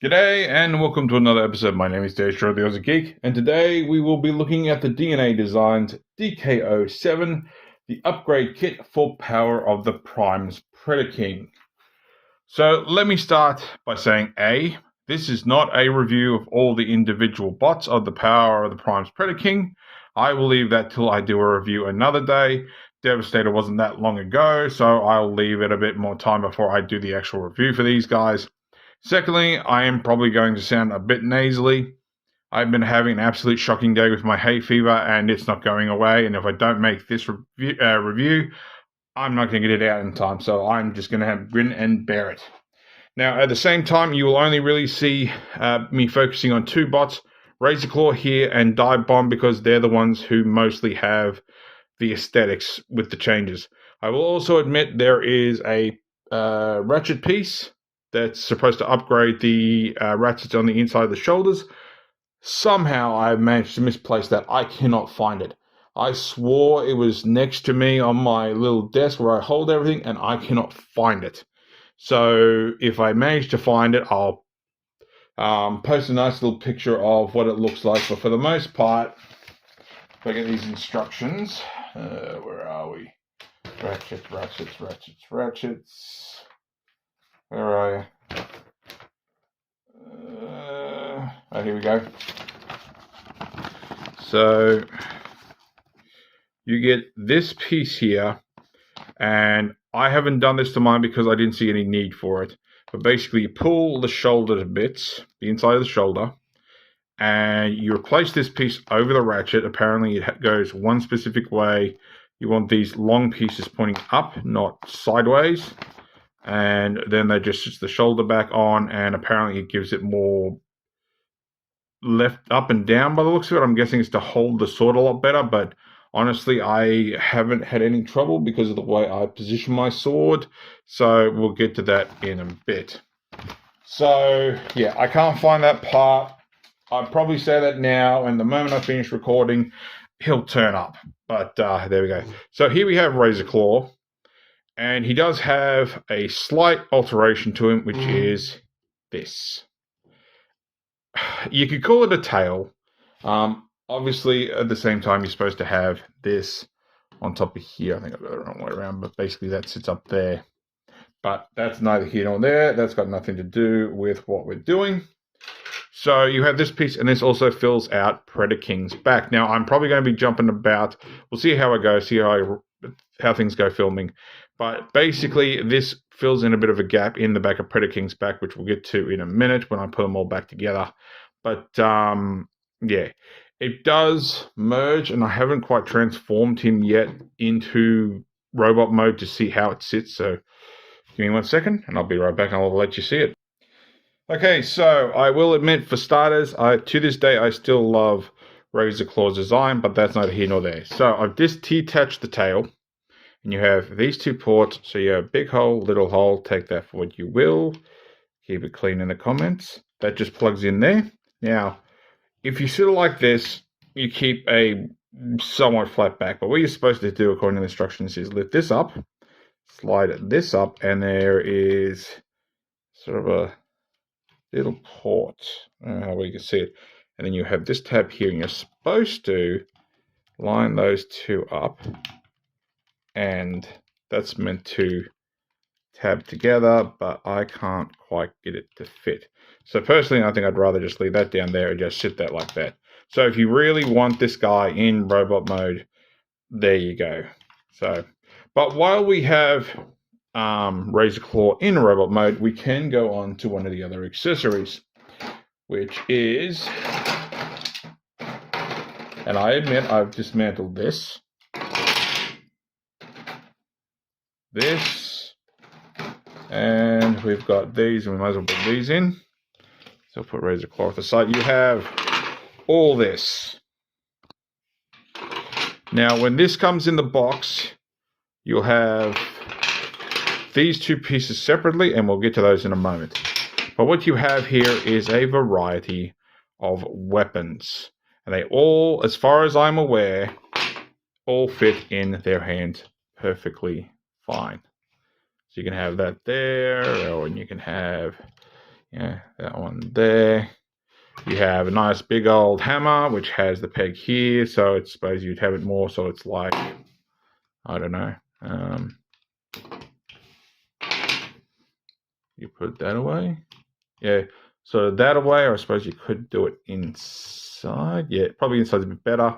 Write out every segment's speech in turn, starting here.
G'day and welcome to another episode. My name is Daethstro, the Aussie Geek, and today we will be looking at the DNA Designs DK07, the upgrade kit for Power of the Prime's Predaking. So let me start by saying this is not a review of all the individual bots of the Power of the Prime's Predaking. I will leave that till I do a review another day. Daethstro wasn't that long ago, so I'll leave it a bit more time before I do the actual review for these guys. Secondly, I am probably going to sound a bit nasally. I've been having an absolute shocking day with my hay fever, and it's not going away. And if I don't make this review, I'm not going to get it out in time. So I'm just going to have grin and bear it. Now, at the same time, you will only really see me focusing on two bots, Razor Claw here and Dive Bomb, because they're the ones who mostly have the aesthetics with the changes. I will also admit there is a ratchet piece that's supposed to upgrade the ratchets on the inside of the shoulders. Somehow I managed to misplace that. I cannot find it. I swore it was next to me on my little desk where I hold everything, and I cannot find it. So if I manage to find it, I'll post a nice little picture of what it looks like. But for the most part, if I get these instructions, where are we? Ratchets. Where are you? Here we go. So you get this piece here, and I haven't done this to mine because I didn't see any need for it. But basically, you pull the shoulder to bits, the inside of the shoulder, and you replace this piece over the ratchet. Apparently, it goes one specific way. You want these long pieces pointing up, not sideways. And then they just switch the shoulder back on, and apparently it gives it more left up and down by the looks of it. I'm guessing it's to hold the sword a lot better, but honestly, I haven't had any trouble because of the way I position my sword. So we'll get to that in a bit. So yeah, I can't find that part. I'd probably say that now, and the moment I finish recording, he'll turn up. But there we go. So here we have Razor Claw. And he does have a slight alteration to him, which is this. You could call it a tail. Obviously, at the same time, you're supposed to have this on top of here. I think I've got it the wrong way around, but basically that sits up there. But that's neither here nor there. That's got nothing to do with what we're doing. So you have this piece, and this also fills out Predaking's back. Now, I'm probably going to be jumping about. We'll see how I go, see how things go filming. But basically, this fills in a bit of a gap in the back of Predaking's back, which we'll get to in a minute when I put them all back together. But, yeah, it does merge, and I haven't quite transformed him yet into robot mode to see how it sits. So give me 1 second, and I'll be right back, and I'll let you see it. Okay, so I will admit, for starters, to this day, I still love Razor Claw's design, but that's neither here nor there. So I've just detached the tail. And you have these two ports, so you have big hole, little hole, take that for what you will. Keep it clean in the comments. That just plugs in there. Now, if you sit it like this, you keep a somewhat flat back. But what you're supposed to do, according to the instructions, is lift this up, slide this up, and there is sort of a little port. I don't know how you can see it. And then you have this tab here, and you're supposed to line those two up. And that's meant to tab together, but I can't quite get it to fit. So personally, I think I'd rather just leave that down there and just sit that like that. So if you really want this guy in robot mode, there you go. So, but while we have Razor Claw in robot mode, we can go on to one of the other accessories, which is, and I admit I've dismantled this, and we've got these, and we might as well put these in. So I'll put Razor Claw off the side. You have all this. Now, when this comes in the box, you'll have these two pieces separately, and we'll get to those in a moment. But what you have here is a variety of weapons. And they all, as far as I'm aware, all fit in their hands perfectly fine. So you can have that there, or you can have Yeah, that one there. You have a nice big old hammer, which has the peg here. So I suppose you'd have it more. So it's like, I don't know. You put that away. Yeah. So that away, or I suppose you could do it inside. Yeah, probably inside's a bit better.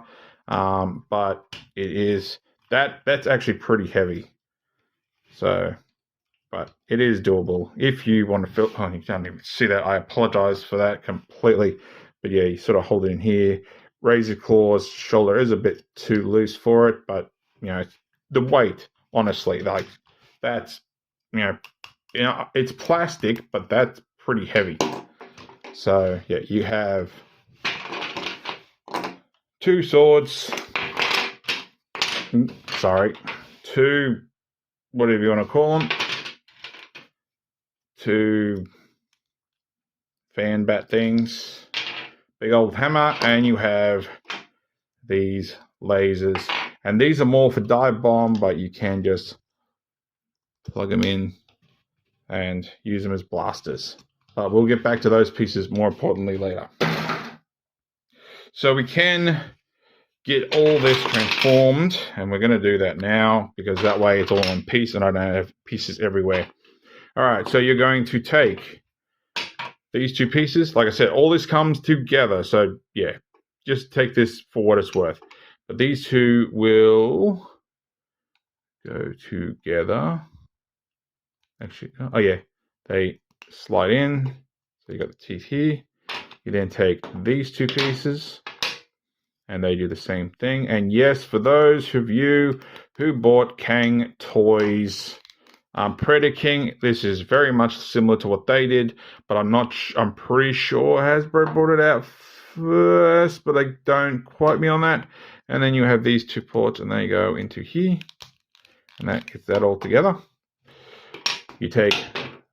But it is that's actually pretty heavy. So, but it is doable if you want to feel. Oh, you can't even see that. I apologize for that completely. But yeah, you sort of hold it in here. Razor claws shoulder is a bit too loose for it, but the weight, honestly, like that's it's plastic, but that's pretty heavy. So yeah, you have two swords. Sorry, two, whatever you want to call them, two fan bat things, big old hammer, and you have these lasers. And these are more for dive bomb, but you can just plug them in and use them as blasters. But we'll get back to those pieces more importantly later. So we can get all this transformed, and we're going to do that now because that way it's all in piece and I don't have pieces everywhere. All right, so you're going to take these two pieces. Like I said, all this comes together. So yeah, just take this for what it's worth. But these two will go together. Actually, oh yeah, they slide in. So you got the teeth here. You then take these two pieces and they do the same thing. And yes, for those of you who bought Kang Toys Predaking, this is very much similar to what they did, but I'm pretty sure Hasbro brought it out first, but they don't quote me on that. And then you have these two ports and they go into here and that gets that all together. You take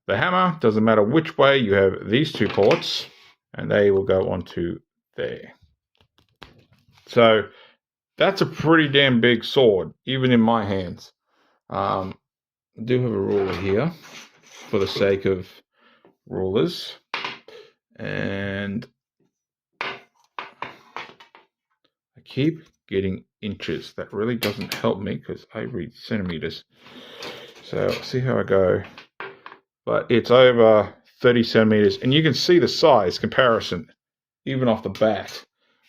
the hammer, doesn't matter which way, you have these two ports and they will go onto there. So that's a pretty damn big sword, even in my hands. I do have a ruler here for the sake of rulers. And I keep getting inches. That really doesn't help me because I read centimeters. So see how I go. But it's over 30 centimeters. And you can see the size comparison, even off the bat,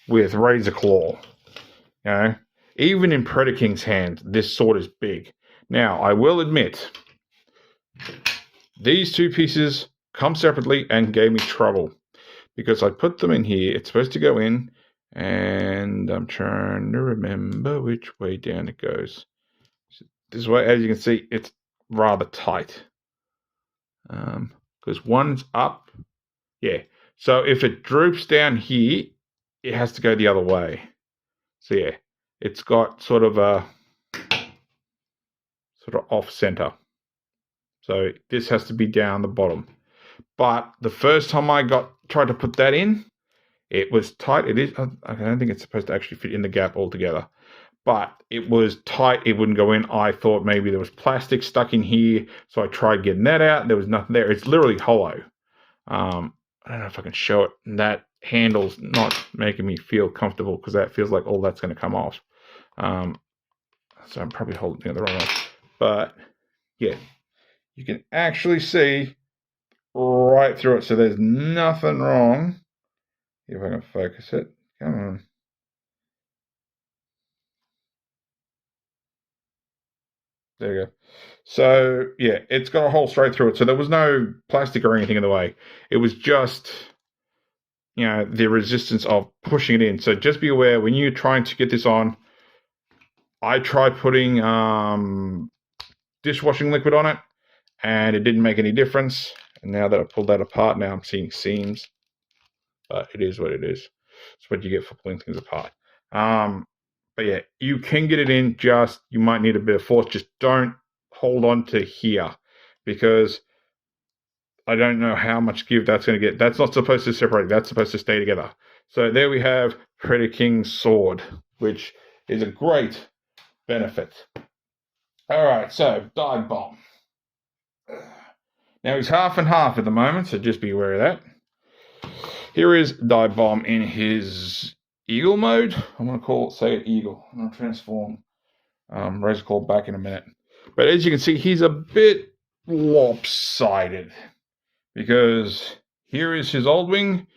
with Razor Claw. Even in Predaking's hand, this sword is big. Now, I will admit, these two pieces come separately and gave me trouble because I put them in here. It's supposed to go in, and I'm trying to remember which way down it goes. This way, as you can see, it's rather tight because one's up. Yeah, so if it droops down here, it has to go the other way. So yeah, it's got sort of off center. So this has to be down the bottom. But the first time I tried to put that in, it was tight. It is. I don't think it's supposed to actually fit in the gap altogether. But it was tight. It wouldn't go in. I thought maybe there was plastic stuck in here. So I tried getting that out. There was nothing there. It's literally hollow. I don't know if I can show it. And that handle's not making me feel comfortable because that feels like all that's going to come off. So I'm probably holding it the wrong way. But yeah, you can actually see right through it. So there's nothing wrong. If I can focus it. Come on. There you go. So yeah, it's got a hole straight through it. So there was no plastic or anything in the way. It was just, the resistance of pushing it in. So just be aware when you're trying to get this on. I tried putting dishwashing liquid on it, and it didn't make any difference. And now that I pulled that apart, now I'm seeing seams. But it is what it is. It's what you get for pulling things apart. But yeah, you can get it in, just you might need a bit of force. Just don't hold on to here because I don't know how much give that's going to get. That's not supposed to separate. That's supposed to stay together. So there we have Predaking's sword, which is a great benefit. All right, so dive bomb. Now he's half and half at the moment, so just be aware of that. Here is Dive Bomb in his Eagle mode. I'm going to say it Eagle. I'm going to transform Razor Claw back in a minute. But as you can see, he's a bit lopsided because here is his old wing,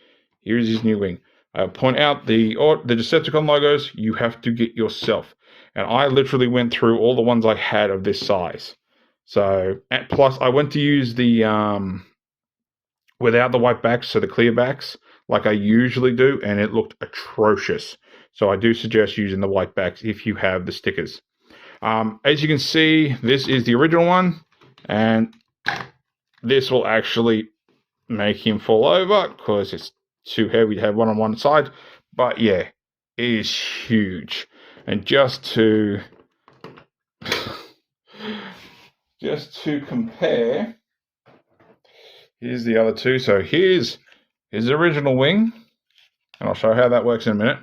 here is his new wing. I point out the Decepticon logos you have to get yourself. And I literally went through all the ones I had of this size. So, plus I went to use the without the white backs, so the clear backs, like I usually do, and it looked atrocious. So I do suggest using the white backs if you have the stickers. As you can see, this is the original one, and this will actually make him fall over because it's too heavy to have one on one side. But yeah, it is huge. And just to compare, here's the other two. So here's his original wing, and I'll show how that works in a minute.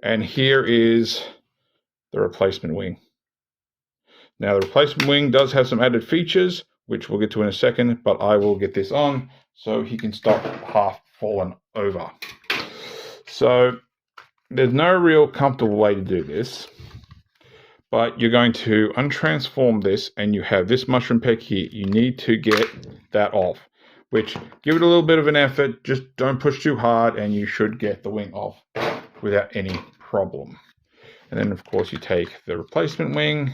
And here is the replacement wing. Now, the replacement wing does have some added features, which we'll get to in a second, but I will get this on so he can stop half fallen over. So there's no real comfortable way to do this, but you're going to untransform this, and you have this mushroom peck here. You need to get that off, which give it a little bit of an effort. Just don't push too hard, and you should get the wing off without any problem. And then, of course, you take the replacement wing,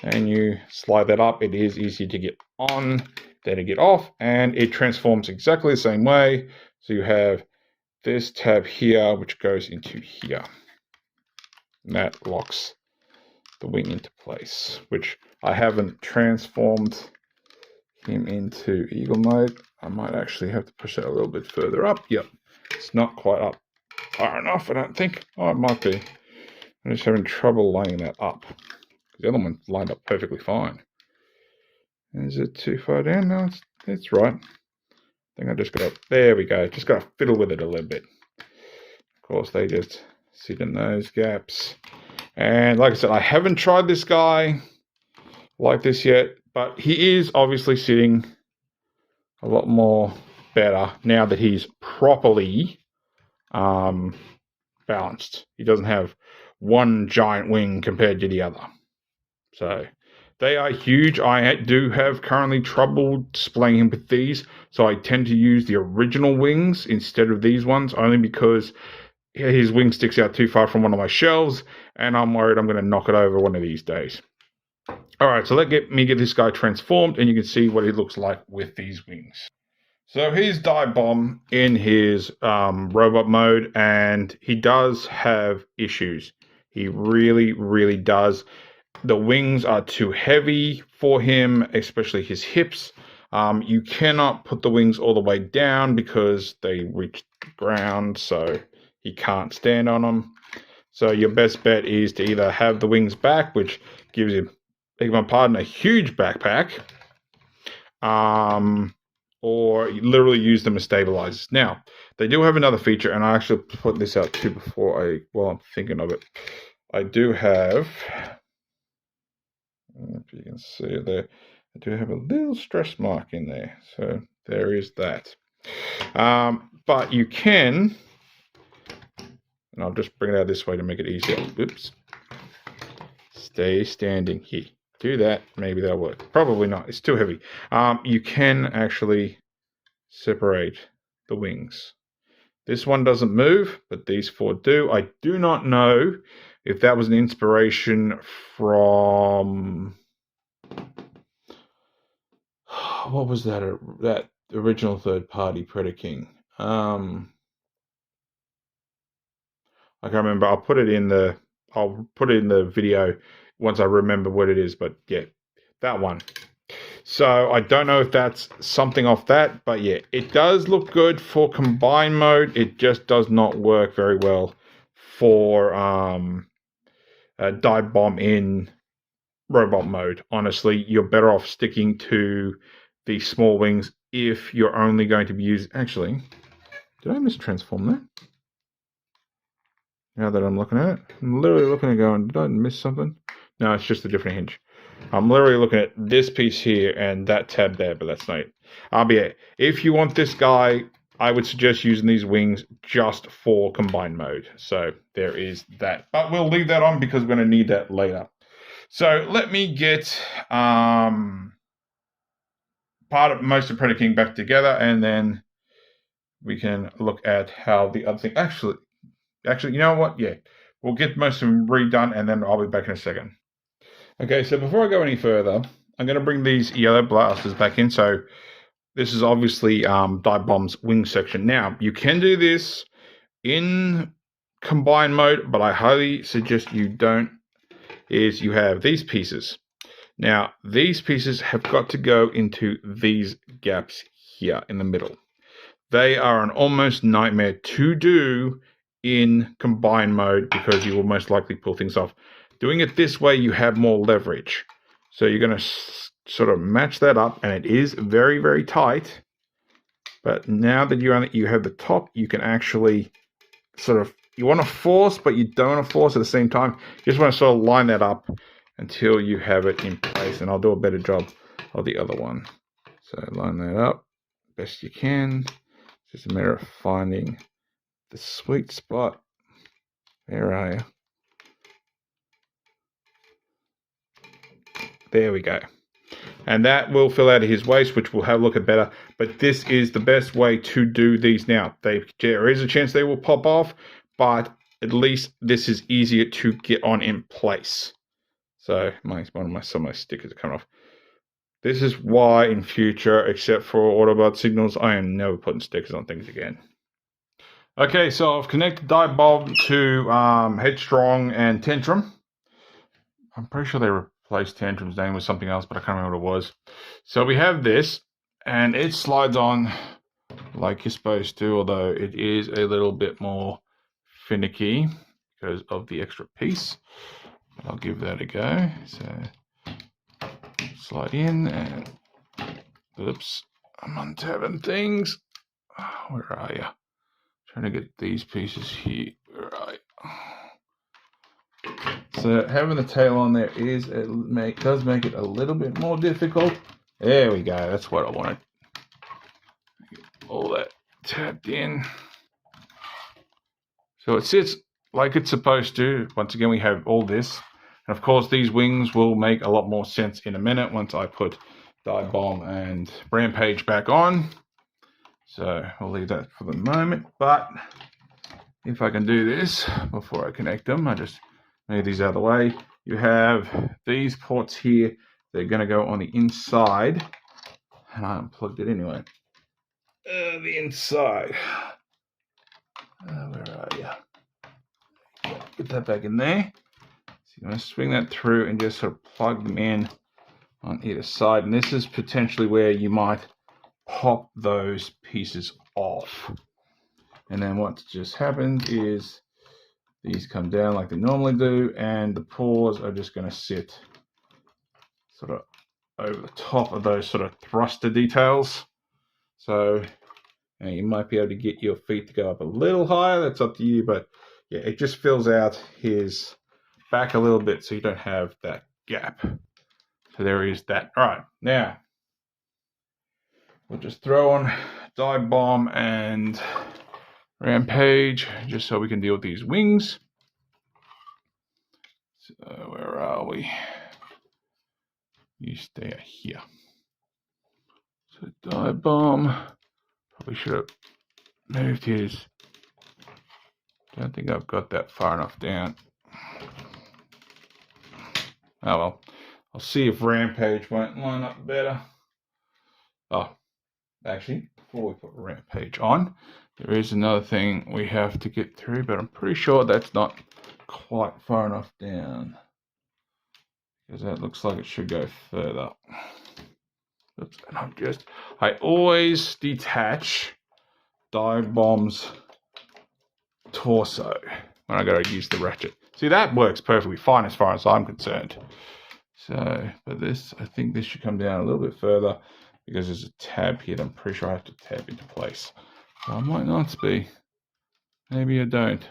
and you slide that up. It is easy to get on, then to get off, and it transforms exactly the same way. So you have this tab here, which goes into here. And that locks the wing into place, which I haven't transformed him into Eagle mode. I might actually have to push that a little bit further up. Yep, it's not quite up far enough, I don't think. Oh, it might be. I'm just having trouble lining that up. The other one lined up perfectly fine. Is it too far down? No, it's right. I think I just got to, there we go. Just got to fiddle with it a little bit. Of course, they just sit in those gaps. And like I said, I haven't tried this guy like this yet, but he is obviously sitting a lot more better now that he's properly balanced. He doesn't have one giant wing compared to the other. So they are huge. I do have currently trouble displaying him with these, so I tend to use the original wings instead of these ones, only because his wing sticks out too far from one of my shelves, and I'm worried I'm going to knock it over one of these days. All right, so let me get this guy transformed, and you can see what he looks like with these wings. So here's Dive Bomb in his robot mode, and he does have issues. He really, really does. The wings are too heavy for him, especially his hips. You cannot put the wings all the way down because they reach the ground, so he can't stand on them. So your best bet is to either have the wings back, which gives you, beg my pardon, a huge backpack, or you literally use them as stabilizers. Now, they do have another feature, and I actually put this out too before while I'm thinking of it. I do have, if you can see it there, I do have a little stress mark in there. So there is that. But you can, and I'll just bring it out this way to make it easier. Oops. Stay standing here. Do that. Maybe that'll work. Probably not. It's too heavy. You can actually separate the wings. This one doesn't move, but these four do. I do not know if that was an inspiration from, what was that original third-party Predaking? I can't remember. I'll put it in the video once I remember what it is. But yeah, that one. So I don't know if that's something off that, but yeah, it does look good for combined mode. It just does not work very well for Dive Bomb in robot mode. Honestly, you're better off sticking to the small wings if you're only going to be using. Actually, did I mistransform that? Now that I'm looking at it, I'm literally looking and going, did I miss something? No, it's just a different hinge. I'm literally looking at this piece here and that tab there, but that's not it. If you want this guy, I would suggest using these wings just for combined mode. So there is that. But we'll leave that on because we're going to need that later. So let me get most of Predaking back together, and then we can look at how the other thing... Actually, you know what? Yeah, we'll get most of them redone, and then I'll be back in a second. Okay, so before I go any further, I'm going to bring these yellow blasters back in. So this is obviously Dive Bomb's wing section. Now, you can do this in combined mode, but I highly suggest you don't. You have these pieces. Now, these pieces have got to go into these gaps here in the middle. They are an almost nightmare to do in combined mode because you will most likely pull things off. Doing it this way, you have more leverage. So you're going to sort of match that up, and it is very, very tight. But now that you have the top, you can actually sort of, you want to force, but you don't want to force at the same time. You just want to sort of line that up until you have it in place, and I'll do a better job of the other one. So line that up best you can. It's just a matter of finding the sweet spot. Where are you? There we go. And that will fill out his waist, which will have a look at better. But this is the best way to do these now. There is a chance they will pop off, but at least this is easier to get on in place. So some of my stickers are coming off. This is why in future, except for Autobot signals, I am never putting stickers on things again. Okay, so I've connected Dive Bomb to Headstrong and Tantrum. I'm pretty sure they replaced Tantrum's name with something else, but I can't remember what it was. So we have this, and it slides on like you're supposed to, although it is a little bit more finicky because of the extra piece. I'll give that a go. So slide in, and oops, I'm untabbing things. Where are you? Trying to get these pieces here. Where are you? So having the tail on there does make it a little bit more difficult. There we go. That's what I wanted. Get all that tapped in. So it sits like it's supposed to. Once again, we have all this. And of course, these wings will make a lot more sense in a minute once I put Dive Bomb and Rampage back on. So I'll leave that for the moment. But if I can do this before I connect them, I just move these out of the way. You have these ports here. They're going to go on the inside. And I unplugged it anyway. The inside. Where are you? Get that back in there. So you're going to swing that through and just sort of plug them in on either side. And this is potentially where you might pop those pieces off. And then what just happens is these come down like they normally do, and the paws are just going to sit sort of over the top of those sort of thruster details. So you might be able to get your feet to go up a little higher. That's up to you, but yeah, it just fills out his back a little bit so you don't have that gap. So there is that. All right, now we'll just throw on Dive Bomb and Rampage just so we can deal with these wings. So where are we? You stay here. So Dive Bomb, probably should have moved his. Don't think I've got that far enough down. Oh well, I'll see if Rampage won't line up better. Oh, actually, before we put Rampage on, there is another thing we have to get through, but I'm pretty sure that's not quite far enough down, because that looks like it should go further. Oops, and I always detach Dive Bomb's torso when I go to use the ratchet. See, that works perfectly fine as far as I'm concerned. So, but this, I think this should come down a little bit further because there's a tab here that I'm pretty sure I have to tab into place. So I might not be. Maybe I don't.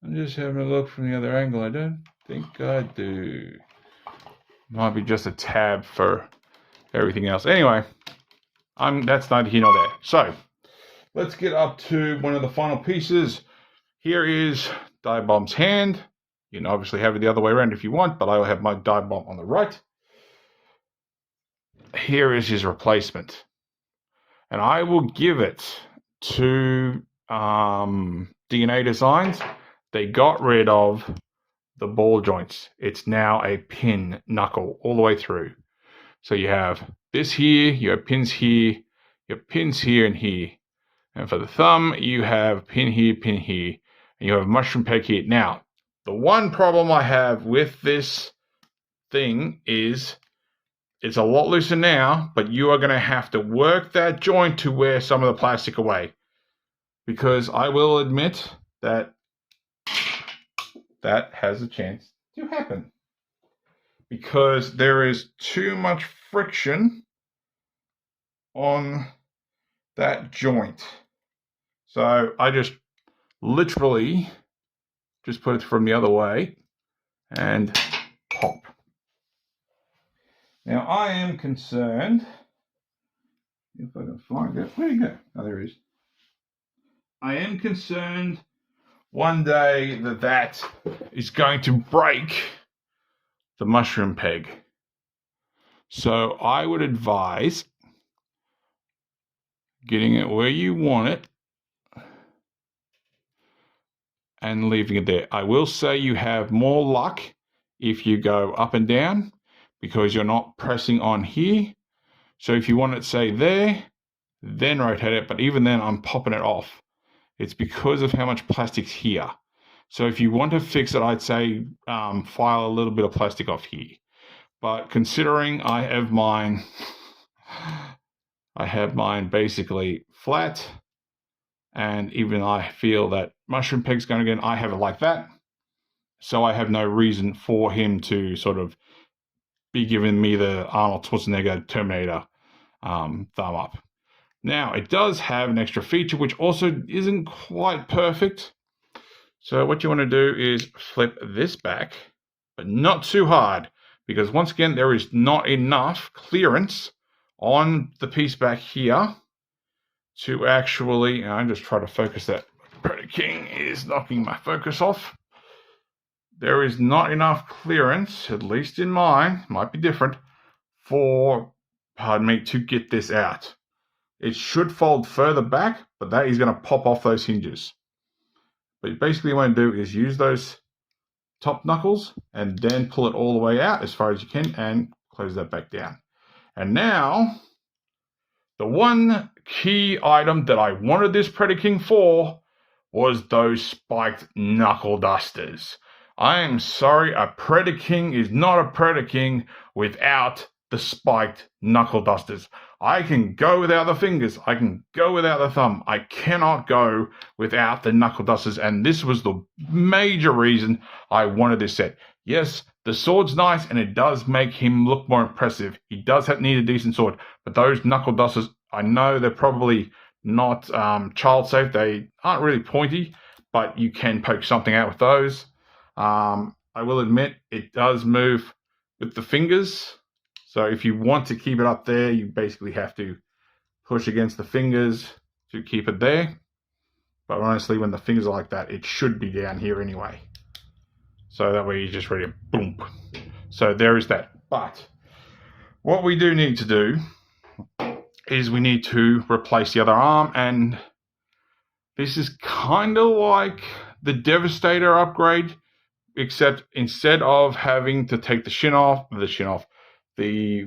I'm just having a look from the other angle. I don't think I do. Might be just a tab for everything else. Anyway, that's neither here nor there. So let's get up to one of the final pieces. Here is Dive-Bomb's hand. You can obviously have it the other way around if you want, but I will have my Dive-Bomb on the right. Here is his replacement. And I will give it to DNA Designs. They got rid of the ball joints. It's now a pin knuckle all the way through. So you have this here, you have pins here, you have pins here and here. And for the thumb, you have pin here, and you have a mushroom peg here. Now, the one problem I have with this thing is it's a lot looser now, but you are going to have to work that joint to wear some of the plastic away. Because I will admit that that has a chance to happen. Because there is too much friction on that joint. So I just literally just put it from the other way and pop. Now I am concerned, if I can find it, where'd it go? Oh, there it is. I am concerned one day that is going to break the mushroom peg. So I would advise getting it where you want it and leaving it there. I will say you have more luck if you go up and down because you're not pressing on here. So if you want it, say there, then rotate it. But even then, I'm popping it off. It's because of how much plastic's here. So if you want to fix it, I'd say file a little bit of plastic off here. But considering I have mine basically flat, and even I feel that mushroom peg's going again, I have it like that. So I have no reason for him to sort of be giving me the Arnold Schwarzenegger Terminator thumb up. Now, it does have an extra feature, which also isn't quite perfect. So what you want to do is flip this back, but not too hard, because once again, there is not enough clearance on the piece back here to actually, and I'm just trying to focus that. Predaking is knocking my focus off. There is not enough clearance, at least in mine, might be different, for, pardon me, to get this out. It should fold further back, but that is going to pop off those hinges. But basically what you want to do is use those top knuckles and then pull it all the way out as far as you can and close that back down. And now, the one key item that I wanted this Predaking for was those spiked knuckle dusters. I am sorry, a Predaking is not a Predaking without the spiked knuckle dusters. I can go without the fingers. I can go without the thumb. I cannot go without the knuckle dusters. And this was the major reason I wanted this set. Yes, the sword's nice and it does make him look more impressive. He does need a decent sword. But those knuckle dusters, I know they're probably not child safe. They aren't really pointy, but you can poke something out with those. I will admit it does move with the fingers. So if you want to keep it up there, you basically have to push against the fingers to keep it there. But honestly, when the fingers are like that, it should be down here anyway. So that way you're just ready to boom. So there is that. But what we do need to do is we need to replace the other arm. And this is kind of like the Devastator upgrade, except instead of having to take the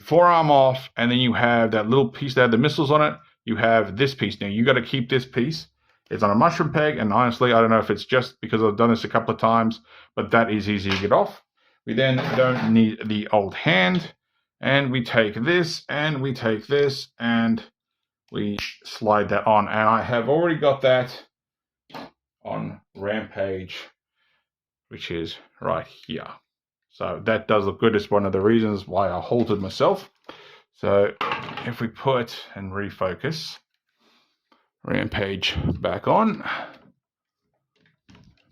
forearm off, and then you have that little piece that had the missiles on it, you have this piece. Now, you got to keep this piece. It's on a mushroom peg, and honestly, I don't know if it's just because I've done this a couple of times, but that is easy to get off. We then don't need the old hand, and we take this, and we take this, and we slide that on. And I have already got that on Rampage, which is right here. So that does look good. It's one of the reasons why I halted myself. So if we put and refocus Rampage back on,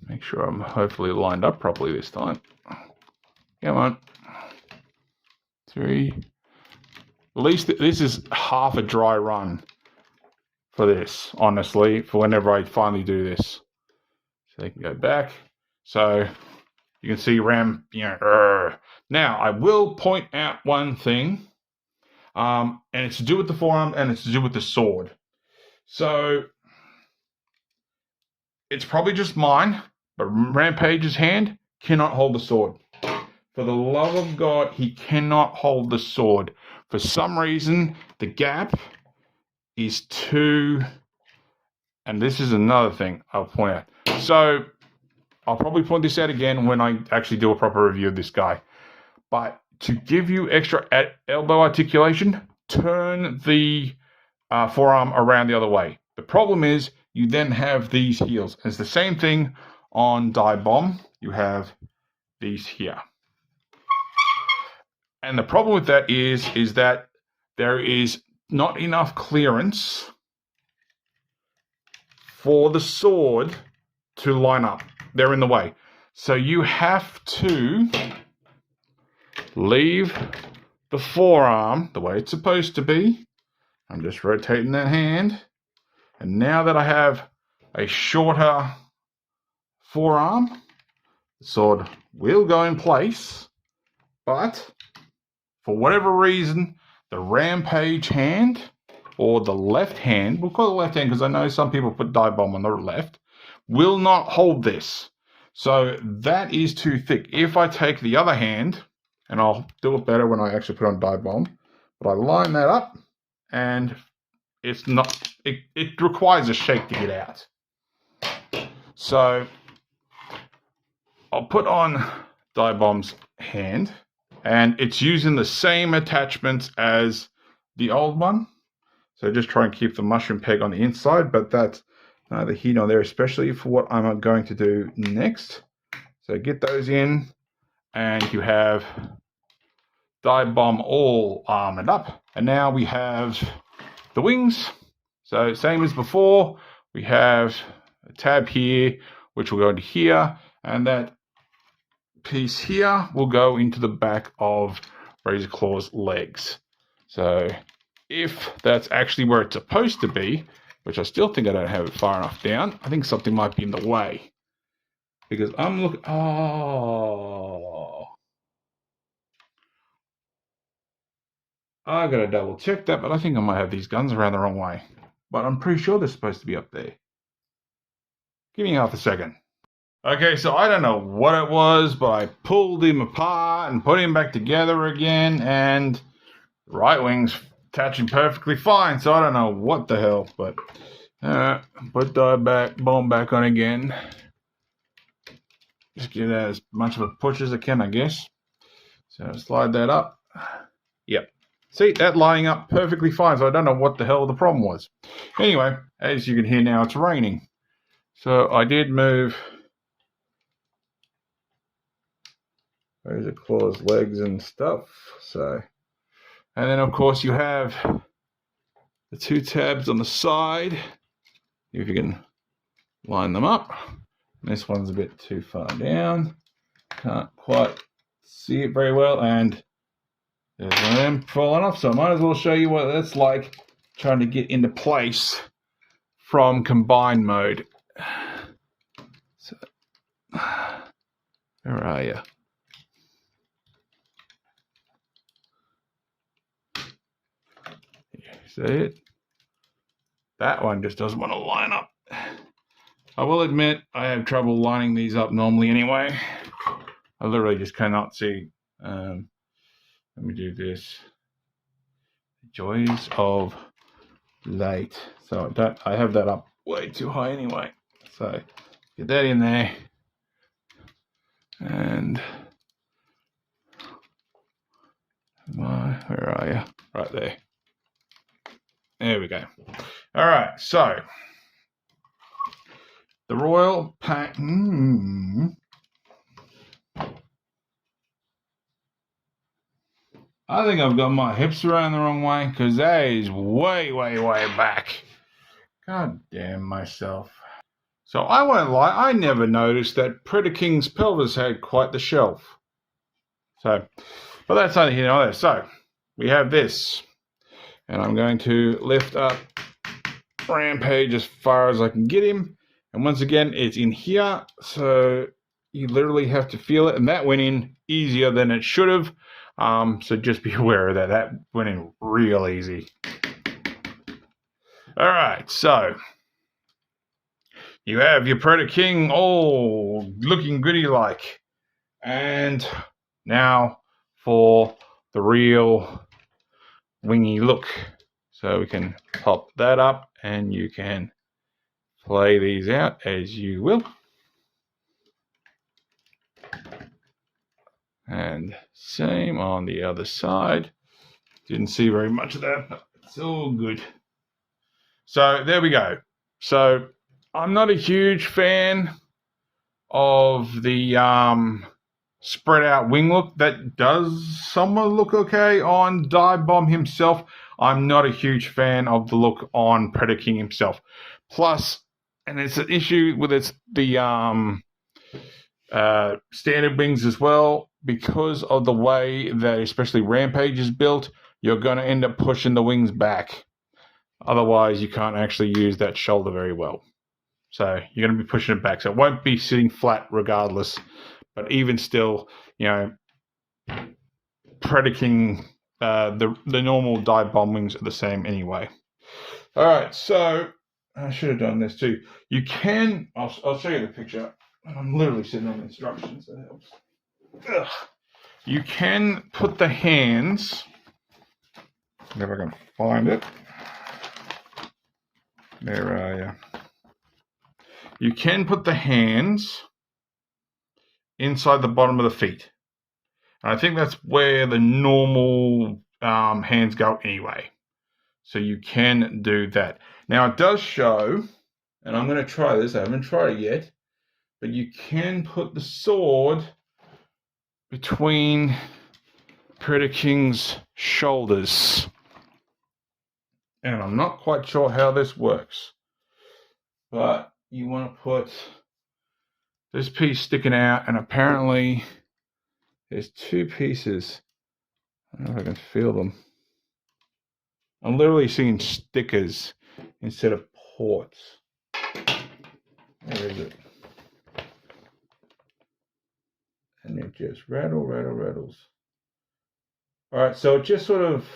make sure I'm hopefully lined up properly this time. Come on. 3. At least this is half a dry run for this, honestly, for whenever I finally do this. So they can go back. So you can see ram, Now, I will point out one thing, and it's to do with the forearm, and it's to do with the sword. So it's probably just mine, but Rampage's hand cannot hold the sword. For the love of God, he cannot hold the sword. For some reason, the gap is too... And this is another thing I'll point out. So I'll probably point this out again when I actually do a proper review of this guy. But to give you extra elbow articulation, turn the forearm around the other way. The problem is you then have these heels. It's the same thing on Die Bomb. You have these here. And the problem with that is that there is not enough clearance for the sword to line up. They're in the way. So you have to leave the forearm the way it's supposed to be. I'm just rotating that hand. And now that I have a shorter forearm, the sword will go in place. But for whatever reason, the Rampage hand, or the left hand, we'll call it left hand because I know some people put Die Bomb on the left, will not hold this. So that is too thick. If I take the other hand, and I'll do it better when I actually put on Die Bomb, but I line that up, and it's not, it requires a shake to get out. So I'll put on Die Bomb's hand, and it's using the same attachments as the old one. So just try and keep the mushroom peg on the inside, but that's neither here nor there, especially for what I'm going to do next. So get those in, and you have Die Bomb all armored up. And now we have the wings. So same as before, we have a tab here, which will go into here, and that piece here will go into the back of Razor Claw's legs. So if that's actually where it's supposed to be, which I still think I don't have it far enough down, I think something might be in the way. Because I'm looking... Oh. I gotta double check that, but I think I might have these guns around the wrong way. But I'm pretty sure they're supposed to be up there. Give me half a second. Okay, so I don't know what it was, but I pulled him apart and put him back together again, and right wing's attaching perfectly fine, so I don't know what the hell, but put Die Bomb back on again. Just give that as much of a push as I can, I guess. So slide that up. Yep. See, that lining up perfectly fine, so I don't know what the hell the problem was. Anyway, as you can hear now, it's raining. So I did move Razor Claw's legs and stuff. So, and then of course you have the two tabs on the side. If you can line them up. This one's a bit too far down. Can't quite see it very well, and there's one of them falling off, so I might as well show you what that's like trying to get into place from combined mode. So, where are you? See it? That one just doesn't want to line up. I will admit I have trouble lining these up normally anyway. I literally just cannot see. Let me do this. The joys of light. So I have that up way too high anyway. So get that in there. And where are you? Right there. There we go. All right, so the Royal Pack. I think I've got my hips around the wrong way because that is way, way, way back. God damn myself. So I won't lie, I never noticed that Predaking's pelvis had quite the shelf. So But that's neither here nor there. So we have this. And I'm going to lift up Rampage as far as I can get him. And once again, it's in here. So you literally have to feel it. And that went in easier than it should have. So just be aware of that. That went in real easy. All right, so you have your Predaking all looking goody-like. And now for the real wingy look. So we can pop that up and you can play these out as you will. And same on the other side. Didn't see very much of that, but it's all good. So there we go. So I'm not a huge fan of the spread out wing look. That does somewhat look okay on Dive Bomb himself. I'm not a huge fan of the look on Predaking himself. Plus, and it's an issue with the standard wings as well, because of the way that especially Rampage is built, you're going to end up pushing the wings back. Otherwise, you can't actually use that shoulder very well. So you're going to be pushing it back. So it won't be sitting flat regardless. But even still, you know, Predaking, the normal Dive Bomb wings are the same anyway. All right, so I should have done this too. You can, I'll show you the picture. I'm literally sitting on the instructions. That helps. Ugh. You can put the hands, if I can find it. There are you. You can put the hands inside the bottom of the feet. And I think that's where the normal hands go anyway. So you can do that. Now it does show, and I'm going to try this. I haven't tried it yet. But you can put the sword between Predaking's shoulders. And I'm not quite sure how this works. But you want to put this piece sticking out, and apparently there's two pieces. I don't know if I can feel them. I'm literally seeing stickers instead of ports. Where is it? And it just rattles. All right, so it just sort of.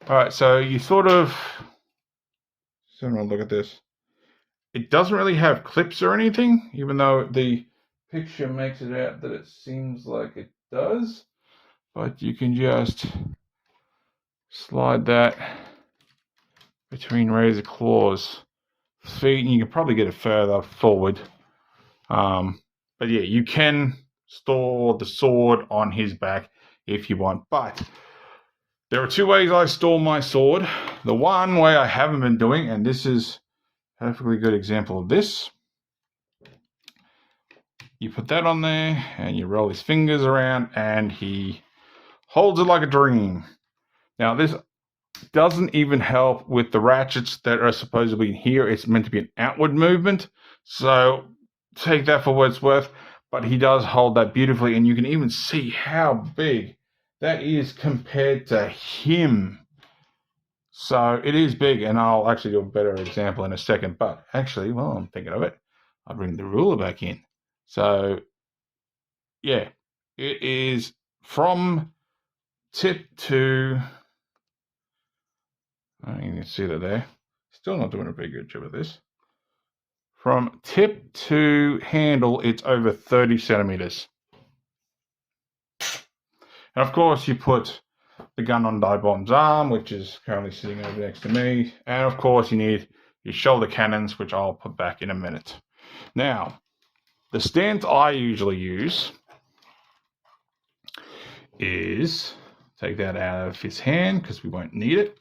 All right, so you sort of. So look at this. It doesn't really have clips or anything, even though the picture makes it out that it seems like it does. But you can just slide that between Razor Claw's feet, and you can probably get it further forward. But yeah, you can store the sword on his back if you want. But there are two ways I store my sword. The one way I haven't been doing, and this is a perfectly good example of this. You put that on there, and you roll his fingers around, and he holds it like a dream. Now, this doesn't even help with the ratchets that are supposedly in here. It's meant to be an outward movement, so take that for what it's worth. But he does hold that beautifully, and you can even see how big that is compared to him. So it is big, and I'll actually do a better example in a second. But actually, while I'm thinking of it, I'll bring the ruler back in. So, yeah, it is from tip to, I don't even see that there. Still not doing a very good job of this. From tip to handle, it's over 30 centimeters. And of course, you put the gun on Dive Bomb's arm, which is currently sitting over next to me. And of course, you need your shoulder cannons, which I'll put back in a minute. Now, the stance I usually use is, take that out of his hand because we won't need it.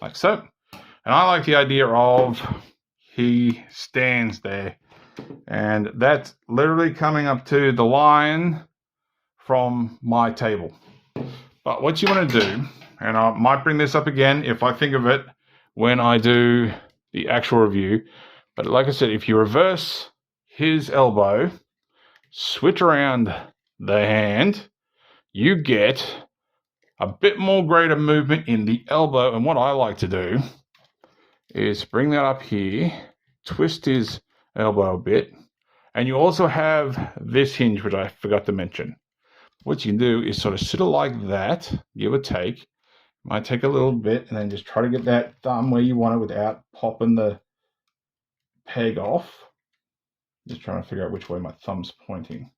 Like so. And I like the idea of he stands there. And that's literally coming up to the line from my table. But what you want to do, and I might bring this up again if I think of it when I do the actual review. But like I said, if you reverse his elbow, switch around the hand, you get a bit more greater movement in the elbow. And what I like to do is bring that up here, twist his elbow a bit. And you also have this hinge, which I forgot to mention. What you can do is sort of sit it like that, give or take. Might take a little bit, and then just try to get that thumb where you want it without popping the peg off. Just trying to figure out which way my thumb's pointing.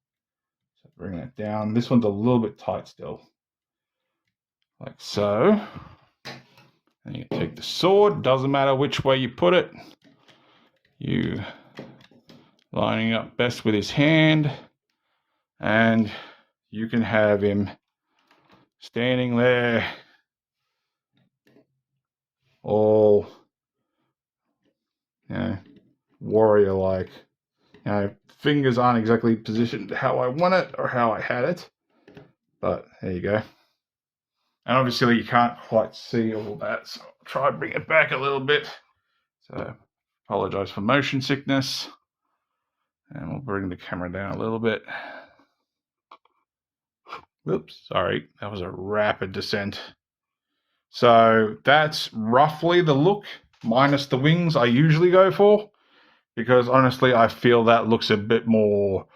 So bring that down. This one's a little bit tight still. Like so. And you take the sword, doesn't matter which way you put it. You lining up best with his hand. And you can have him standing there all, warrior-like. Fingers aren't exactly positioned how I want it or how I had it, but there you go. And obviously you can't quite see all that, so I'll try to bring it back a little bit. So apologize for motion sickness, and we'll bring the camera down a little bit. Whoops, sorry, that was a rapid descent. So that's roughly the look, minus the wings I usually go for, because honestly I feel that looks a bit more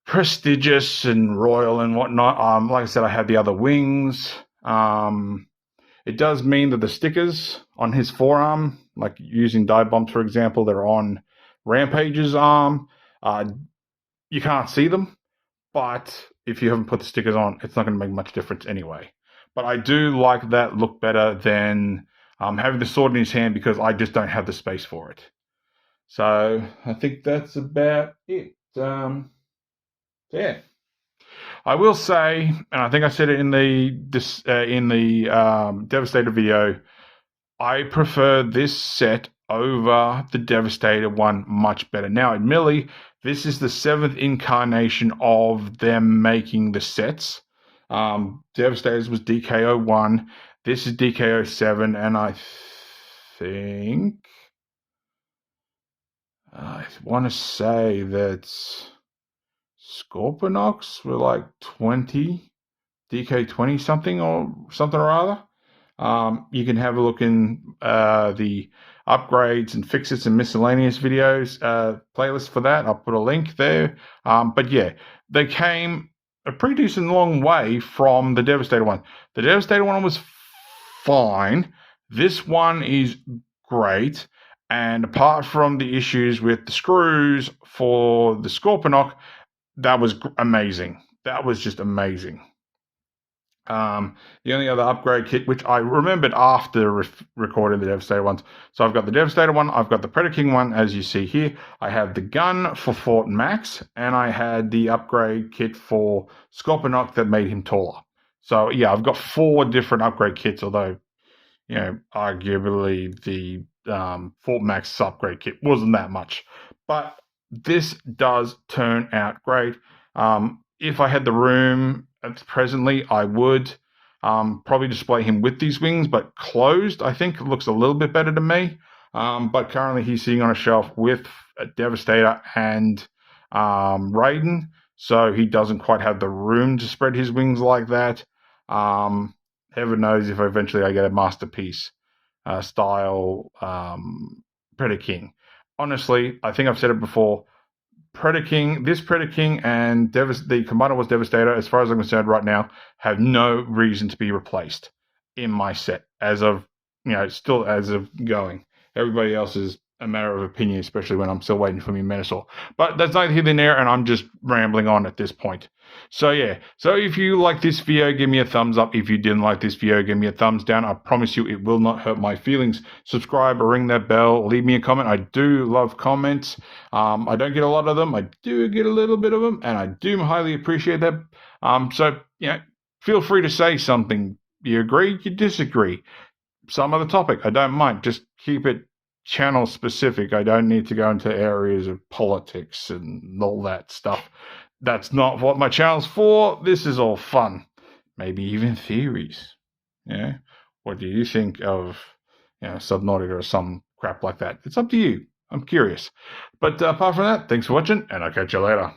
prestigious and royal and whatnot. Like I said, I had the other wings. It does mean that the stickers on his forearm, like using dive bombs for example, they're on Rampage's arm. You can't see them, but if you haven't put the stickers on, it's not going to make much difference anyway. But I do like that look better than having the sword in his hand, because I just don't have the space for it. So I think that's about it. Yeah. I will say, and I think I said it in the Devastator video, I prefer this set over the Devastator one much better. Now, admittedly, this is the 7th incarnation of them making the sets. Devastators was DK01. This is DK07, and I think I want to say that Scorponok's were like 20, DK20 something or other. You can have a look in the upgrades and fixes and miscellaneous videos playlist for that. I'll put a link there. But yeah, they came a pretty decent long way from the Devastator one. The Devastator one was fine. This one is great. And apart from the issues with the screws for the Scorponok, that was amazing. That was just amazing. The only other upgrade kit, which I remembered after recording the Devastator ones. So I've got the Devastator one, I've got the Predaking one, as you see here. I have the gun for Fort Max, and I had the upgrade kit for Scorponok that made him taller. So yeah, I've got 4 different upgrade kits, although, arguably the Fort Max upgrade kit wasn't that much. But this does turn out great. If I had the room presently, I would probably display him with these wings, but closed, I think, looks a little bit better to me. But currently he's sitting on a shelf with a Devastator and Raiden, so he doesn't quite have the room to spread his wings like that. Heaven knows if eventually I get a Masterpiece style Predaking. Honestly, I think I've said it before, this Predaking and the Commander Wars Devastator, as far as I'm concerned right now, have no reason to be replaced in my set as of, still as of going. Everybody else is a matter of opinion, especially when I'm still waiting for me Menasor. But that's neither here nor there, and I'm just rambling on at this point. So yeah, so if you like this video, give me a thumbs up. If you didn't like this video, give me a thumbs down. I promise you it will not hurt my feelings. Subscribe or ring that bell. Leave me a comment. I do love comments. I don't get a lot of them. I do get a little bit of them, and I do highly appreciate that. So, feel free to say something. You agree, you disagree. Some other topic, I don't mind. Just keep it channel specific. I don't need to go into areas of politics and all that stuff. That's not what my channel's for. This is all fun. Maybe even theories. Yeah. What do you think of, Subnautica or some crap like that? It's up to you. I'm curious. But apart from that, thanks for watching, and I'll catch you later.